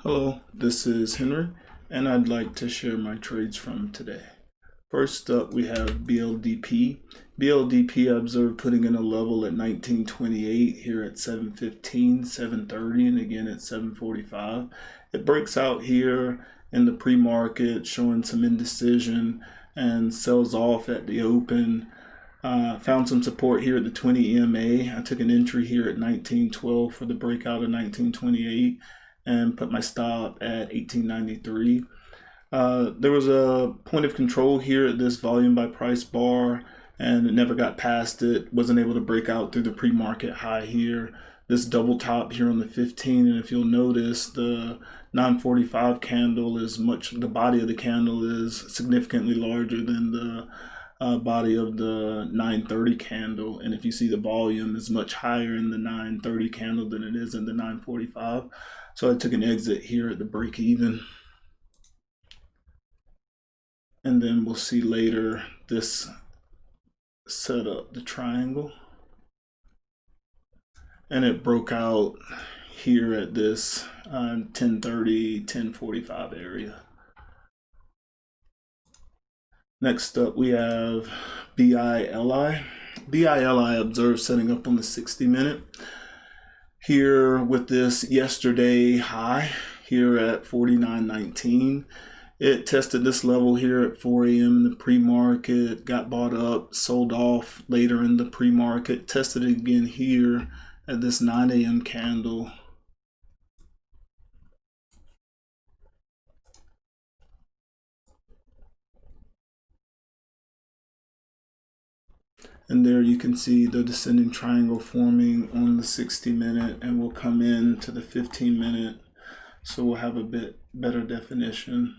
Hello, this is Henry, and I'd like to share my trades from today. First up, we have BLDP. BLDP, I observed putting in a level at 1928 here at 7:15, 7:30, and again at 7:45. It breaks out here in the pre-market, showing some indecision, and sells off at the open. Found some support here at the 20 EMA. I took an entry here at 1912 for the breakout of 1928 and put my stop at 1893. There was a point of control here at this volume by price bar, and it never got past it. Wasn't able to break out through the pre-market high here. This double top here on the 15, and if you'll notice, the 945 candle is the body of the candle is significantly larger than the body of the 930 candle, and if you see the volume is much higher in the 930 candle than it is in the 945. So I took an exit here at the break even, and then we'll see later this set up the triangle, and it broke out here at this 1030 1045 area. Next up, we have BILI. BILI observed setting up on the 60-minute here with this yesterday high here at 49.19. It tested this level here at 4 a.m. in the pre-market, got bought up, sold off later in the pre-market, tested it again here at this 9 a.m. candle. And there you can see the descending triangle forming on the 60-minute, and we'll come in to the 15-minute, so we'll have a bit better definition.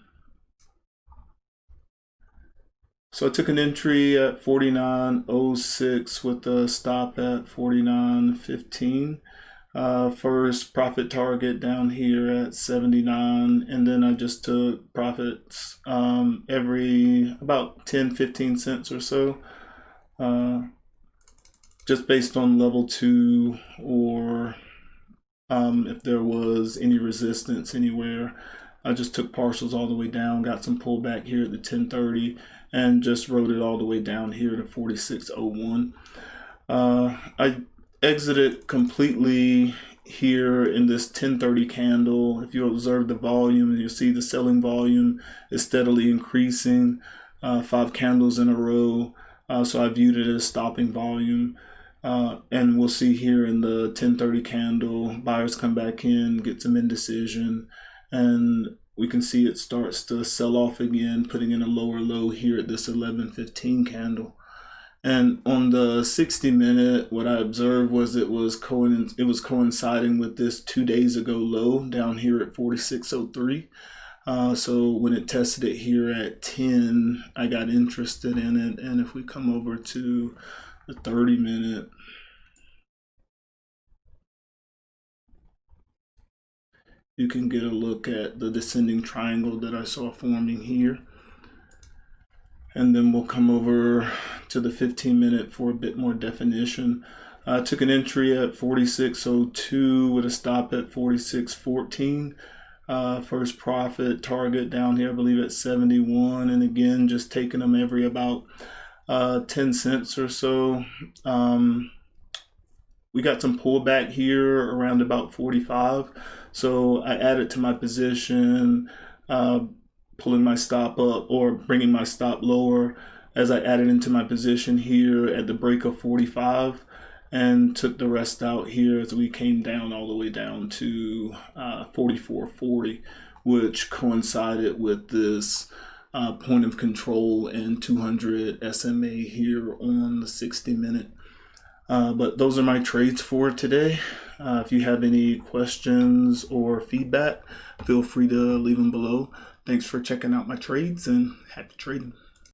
So I took an entry at 49.06 with a stop at 49.15. First profit target down here at 79, and then I just took profits every about 10-15 cents or so. Just based on level 2, or if there was any resistance anywhere. I just took partials all the way down, got some pullback here at the 1030, and just rode it all the way down here to 46.01. I exited completely here in this 1030 candle. If you observe the volume, you'll see the selling volume is steadily increasing, 5 candles in a row. So I viewed it as stopping volume, and we'll see here in the 1030 candle, buyers come back in, get some indecision, and we can see it starts to sell off again, putting in a lower low here at this 11:15 candle. And on the 60-minute, what I observed was it was coinciding with this 2 days ago low down here at 46.03. So when it tested it here at 10, I got interested in it. And if we come over to the 30-minute, you can get a look at the descending triangle that I saw forming here. And then we'll come over to the 15-minute for a bit more definition. I took an entry at 46.02 with a stop at 46.14. First profit target down here, I believe at 71, and again just taking them every about 10 cents or so. We got some pullback here around about 45, so I added to my position, pulling my stop up or bringing my stop lower as I added into my position here at the break of 45, and took the rest out here as we came down all the way down to 44.40, which coincided with this point of control and 200 SMA here on the 60-minute. But those are my trades for today. If you have any questions or feedback, feel free to leave them below. Thanks for checking out my trades, and happy trading.